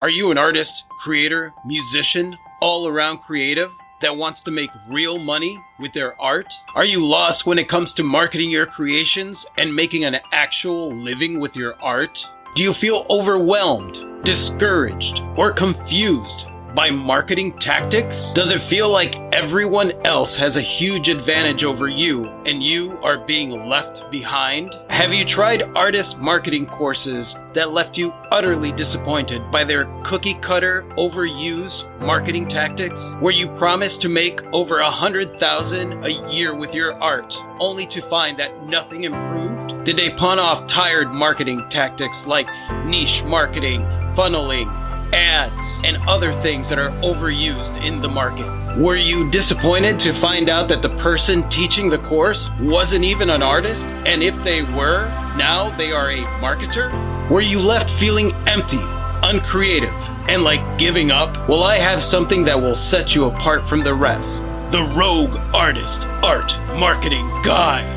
Are you an artist, creator, musician, all-around creative that wants to make real money with their art? Are you lost when it comes to marketing your creations and making an actual living with your art? Do you feel overwhelmed, discouraged, or confused by marketing tactics? Does it feel like everyone else has a huge advantage over you and you are being left behind? Have you tried artist marketing courses that left you utterly disappointed by their cookie-cutter, overused marketing tactics, where you promised to make over $100,000 a year with your art, only to find that nothing improved? Did they pawn off tired marketing tactics like niche marketing, funneling, ads, and other things that are overused in the market? Were you disappointed to find out that the person teaching the course wasn't even an artist? And if they were, now they are a marketer? Were you left feeling empty, uncreative, and like giving up? Well, I have something that will set you apart from the rest. The Rogue Artist Art Marketing Guide.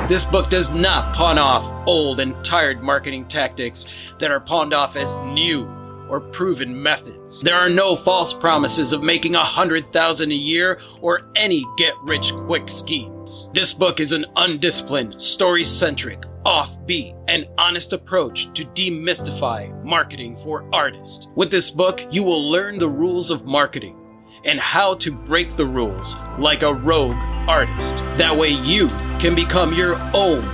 This book does not pawn off old and tired marketing tactics that are pawned off as new or proven methods. There are no false promises of making $100,000 a year or any get-rich-quick schemes. This book is an undisciplined, story-centric, offbeat, and honest approach to demystify marketing for artists. With this book, you will learn the rules of marketing and how to break the rules like a rogue artist. That way you can become your own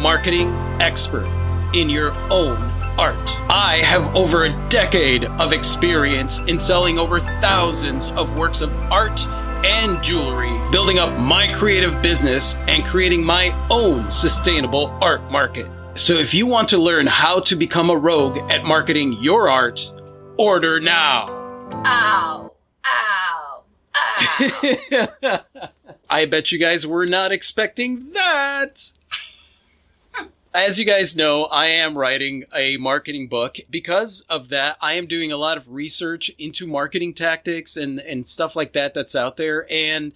marketing expert in your own art. I have over a decade of experience in selling over thousands of works of art and jewelry, building up my creative business and creating my own sustainable art market. So if you want to learn how to become a rogue at marketing your art, order now. Ow. Ow. Ow. I bet you guys were not expecting that. As you guys know, I am writing a marketing book. Because of that, I am doing a lot of research into marketing tactics and stuff like that that's out there. And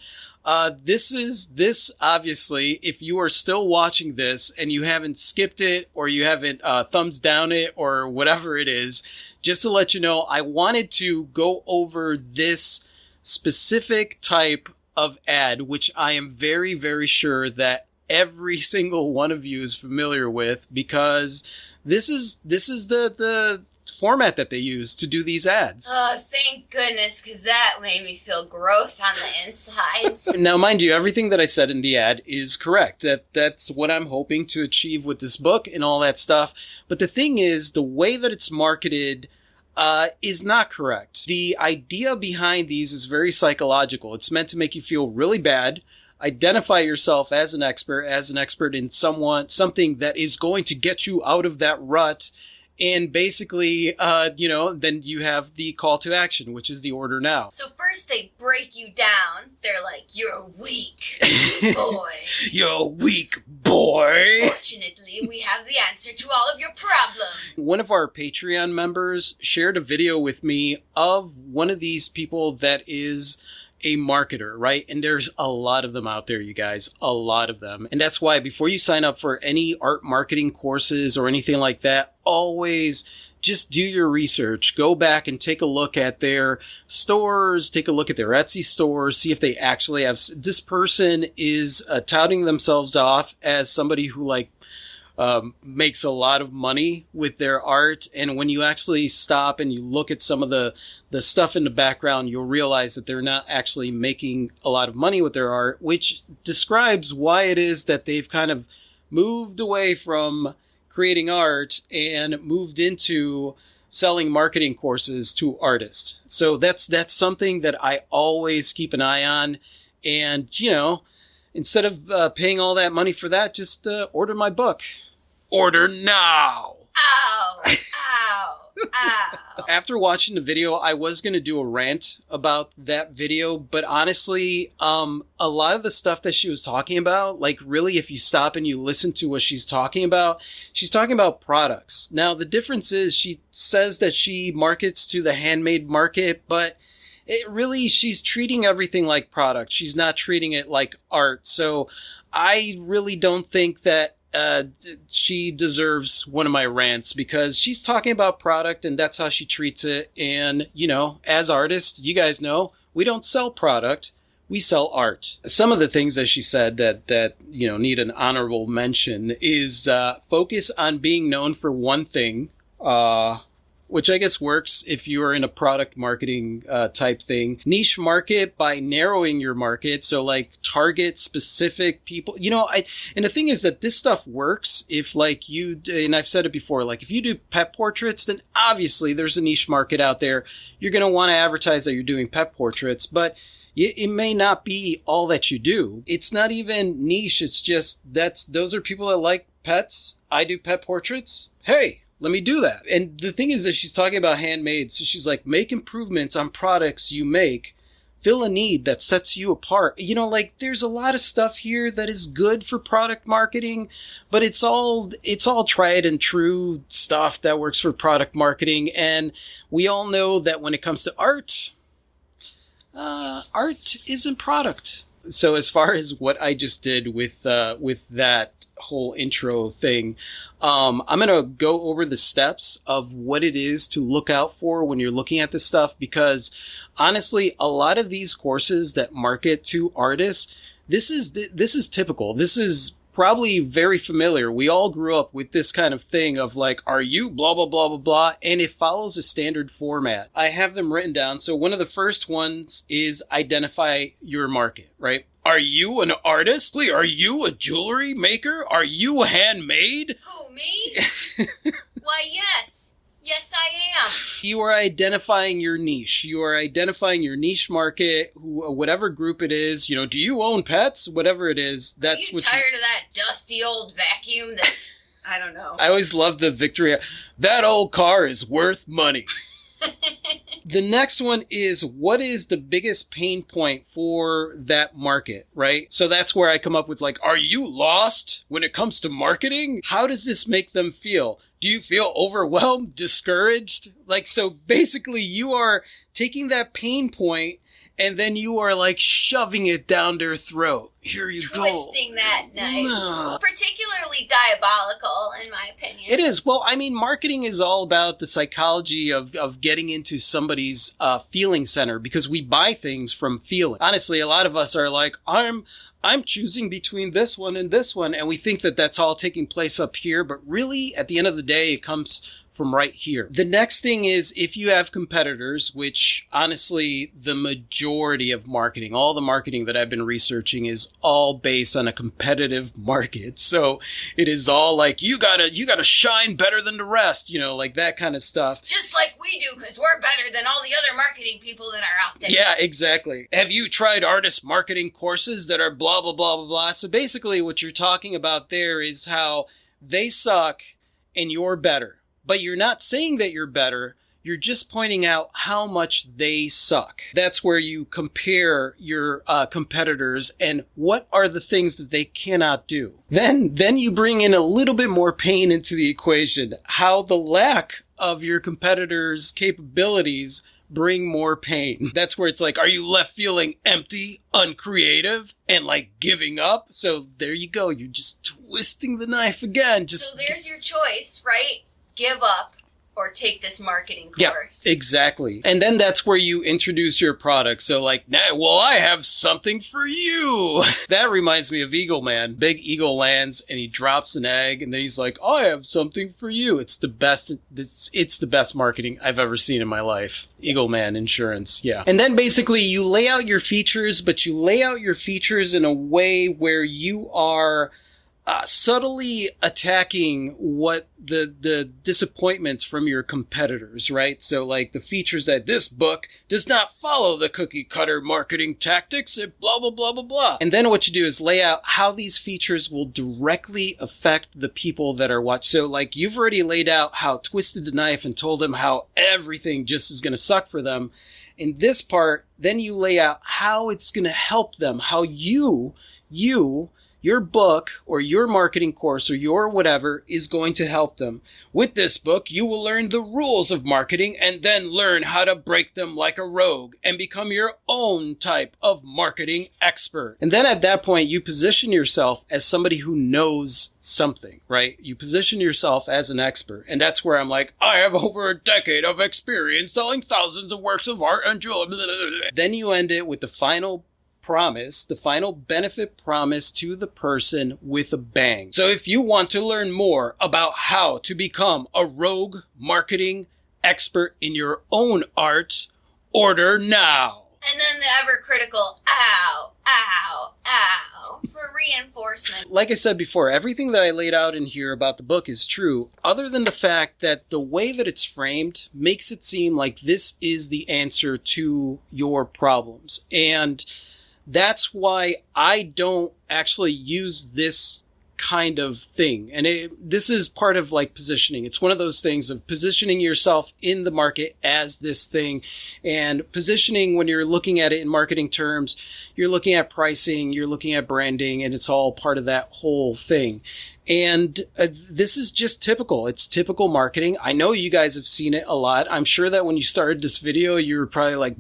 this obviously, if you are still watching this and you haven't skipped it or you haven't thumbs down it or whatever it is, just to let you know, I wanted to go over this specific type of ad, which I am very, very sure that every single one of you is familiar with, because this is the format that they use to do these ads. Oh, thank goodness, because that made me feel gross on the insides. Now, mind you, everything that I said in the ad is correct. That's what I'm hoping to achieve with this book and all that stuff. But the thing is, the way that it's marketed is not correct. The idea behind these is very psychological. It's meant to make you feel really bad, identify yourself as an expert in something that is going to get you out of that rut. And basically, then you have the call to action, which is the order now. So first they break you down. They're like, you're weak, boy. You're weak, boy. Fortunately, we have the answer to all of your problems. One of our Patreon members shared a video with me of one of these people that is a marketer, right? And there's a lot of them out there, you guys, a lot of them. And that's why before you sign up for any art marketing courses or anything like that, always just do your research. Go back and take a look at their stores, take a look at their Etsy stores, see if they actually have, this person is touting themselves off as somebody who makes a lot of money with their art. And when you actually stop and you look at some of the stuff in the background, you'll realize that they're not actually making a lot of money with their art, which describes why it is that they've kind of moved away from creating art and moved into selling marketing courses to artists. So that's something that I always keep an eye on. And, instead of paying all that money for that, just order my book. Order now. Ow. Ow. Ow. After watching the video, I was going to do a rant about that video, but honestly, a lot of the stuff that she was talking about, like really, if you stop and you listen to what she's talking about products. Now, the difference is she says that she markets to the handmade market, but she's treating everything like product. She's not treating it like art. So I really don't think that she deserves one of my rants because she's talking about product and that's how she treats it. And, you know, as artists, you guys know, we don't sell product. We sell art. Some of the things that she said that you know need an honorable mention is focus on being known for one thing, which I guess works if you are in a product marketing type thing. Niche market by narrowing your market, so like target specific people. You know, and the thing is that this stuff works if like you, and I've said it before, like if you do pet portraits, then obviously there's a niche market out there. You're going to want to advertise that you're doing pet portraits, but it may not be all that you do. It's not even niche. It's just those are people that like pets. I do pet portraits. Hey, let me do that. And the thing is that she's talking about handmade. So she's like, make improvements on products you make. Fill a need that sets you apart. You know, like there's a lot of stuff here that is good for product marketing, but it's all tried and true stuff that works for product marketing. And we all know that when it comes to art isn't product. So as far as what I just did with that whole intro thing, I'm going to go over the steps of what it is to look out for when you're looking at this stuff, because honestly, a lot of these courses that market to artists, this is typical. This is probably very familiar. We all grew up with this kind of thing of like, are you blah, blah, blah, blah, blah. And it follows a standard format. I have them written down. So one of the first ones is identify your market, right? Are you an artist? Are you a jewelry maker? Are you handmade? Who, me? Why, yes. Yes, I am. You are identifying your niche. You are identifying your niche market, whatever group it is. You know, do you own pets? Whatever it is, that's what tired of that dusty old vacuum that, I don't know. I always love the Victoria. That old car is worth money. The next one is, what is the biggest pain point for that market, right? So that's where I come up with like, are you lost when it comes to marketing? How does this make them feel? Do you feel overwhelmed, discouraged? Like, so basically you are taking that pain point and then you are like shoving it down their throat. Here you go. Twisting that knife. Particularly diabolical, in my opinion. It is. Well, I mean, marketing is all about the psychology of getting into somebody's feeling center, because we buy things from feeling. Honestly, a lot of us are like, I'm choosing between this one and this one, and we think that that's all taking place up here, but really, at the end of the day, it comes from right here. The next thing is, if you have competitors, which honestly, the majority of marketing, all the marketing that I've been researching is all based on a competitive market. So it is all like, you gotta shine better than the rest, you know, like that kind of stuff. Just like we do, because we're better than all the other marketing people that are out there. Yeah, exactly. Have you tried artist marketing courses that are blah, blah, blah, blah, blah? So basically what you're talking about there is how they suck and you're better. But you're not saying that you're better. You're just pointing out how much they suck. That's where you compare your competitors and what are the things that they cannot do. Then you bring in a little bit more pain into the equation. How the lack of your competitors' capabilities bring more pain. That's where it's like, are you left feeling empty, uncreative, and like giving up? So there you go. You're just twisting the knife again. So there's your choice, right? Give up or take this marketing course. Yeah, exactly. And then that's where you introduce your product. So like, nah, well, I have something for you. That reminds me of Eagle Man. Big eagle lands and he drops an egg and then he's like, I have something for you. It's the best. It's the best marketing I've ever seen in my life. Eagle Man Insurance. Yeah. And then basically you lay out your features, but you lay out your features in a way where you are subtly attacking what the disappointments from your competitors, right? So like the features that this book does not follow the cookie cutter marketing tactics and blah, blah, blah, blah, blah. And then what you do is lay out how these features will directly affect the people that are watching. So like you've already laid out how Twisted the Knife and told them how everything just is going to suck for them. In this part, then you lay out how it's going to help them, how you your book or your marketing course or your whatever is going to help them. With this book, you will learn the rules of marketing and then learn how to break them like a rogue and become your own type of marketing expert. And then at that point, you position yourself as somebody who knows something, right? You position yourself as an expert. And that's where I'm like, I have over a decade of experience selling thousands of works of art and jewelry. Then you end it with the final promise, the final benefit promise to the person with a bang. So if you want to learn more about how to become a rogue marketing expert in your own art, order now. And then the ever critical ow, ow, ow for reinforcement. Like I said before, everything that I laid out in here about the book is true, other than the fact that the way that it's framed makes it seem like this is the answer to your problems. And that's why I don't actually use this kind of thing. And this is part of like positioning. It's one of those things of positioning yourself in the market as this thing. And positioning, when you're looking at it in marketing terms, you're looking at pricing, you're looking at branding, and it's all part of that whole thing. And this is just typical. It's typical marketing. I know you guys have seen it a lot. I'm sure that when you started this video, you were probably like,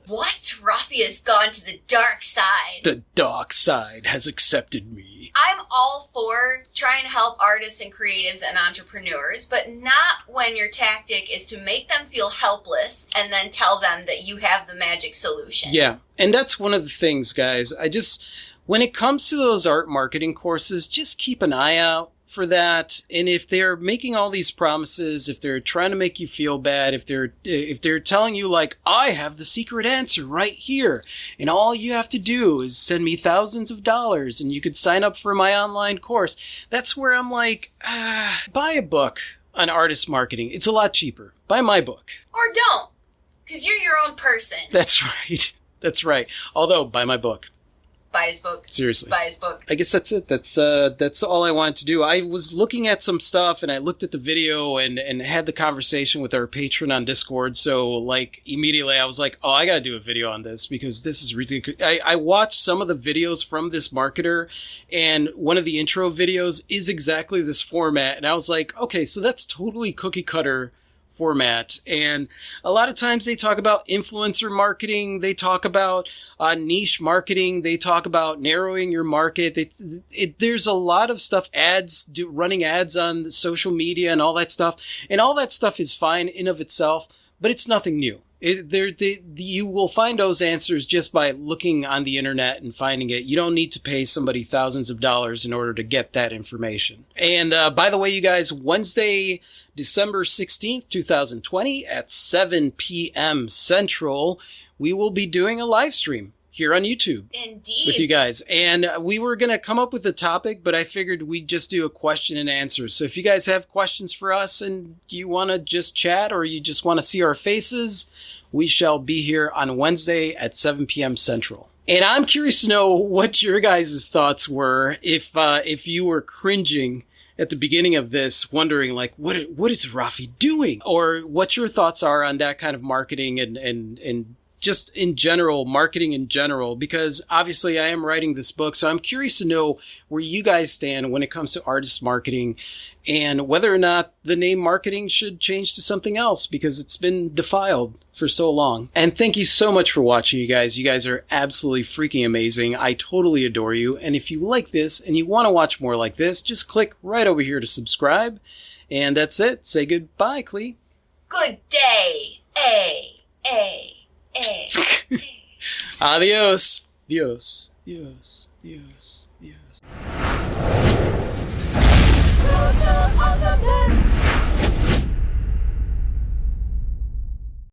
what? Rafi has gone to the dark side. The dark side has accepted me. I'm all for trying to help artists and creatives and entrepreneurs, but not when your tactic is to make them feel helpless and then tell them that you have the magic solution. Yeah, and that's one of the things, guys. When it comes to those art marketing courses, just keep an eye out for that. And if they're making all these promises, if they're trying to make you feel bad, if they're telling you like, I have the secret answer right here, and all you have to do is send me thousands of dollars and you could sign up for my online course, that's where I'm like, buy a book on artist marketing. It's a lot cheaper. Buy my book. Or don't, because you're your own person. That's right. That's right. Although, buy my book. Buy his book. Seriously. Buy his book. I guess that's it. That's all I wanted to do. I was looking at some stuff and I looked at the video and had the conversation with our patron on Discord. So like immediately I was like, oh, I got to do a video on this because this is really good. I watched some of the videos from this marketer, and one of the intro videos is exactly this format. And I was like, okay, so that's totally cookie cutter format. And a lot of times they talk about influencer marketing, they talk about niche marketing, they talk about narrowing your market. There's a lot of stuff, running ads on social media and all that stuff. And all that stuff is fine in of itself, but it's nothing new. You will find those answers just by looking on the internet and finding it. You don't need to pay somebody thousands of dollars in order to get that information. And by the way, you guys, Wednesday, December 16th, 2020 at 7 p.m. Central, we will be doing a live stream here on YouTube. Indeed. With you guys. And we were going to come up with a topic, but I figured we'd just do a question and answer. So if you guys have questions for us and you want to just chat or you just want to see our faces, we shall be here on Wednesday at 7 p.m. Central. And I'm curious to know what your guys' thoughts were if you were cringing at the beginning of this, wondering like, what is Rafi doing? Or what your thoughts are on that kind of marketing and just in general, marketing in general, because obviously I am writing this book. So I'm curious to know where you guys stand when it comes to artist marketing and whether or not the name marketing should change to something else because it's been defiled for so long. And thank you so much for watching, you guys. You guys are absolutely freaking amazing. I totally adore you. And if you like this and you want to watch more like this, just click right over here to subscribe. And that's it. Say goodbye, Clee. Good day. Adios. Dios. Dios. Dios. Dios.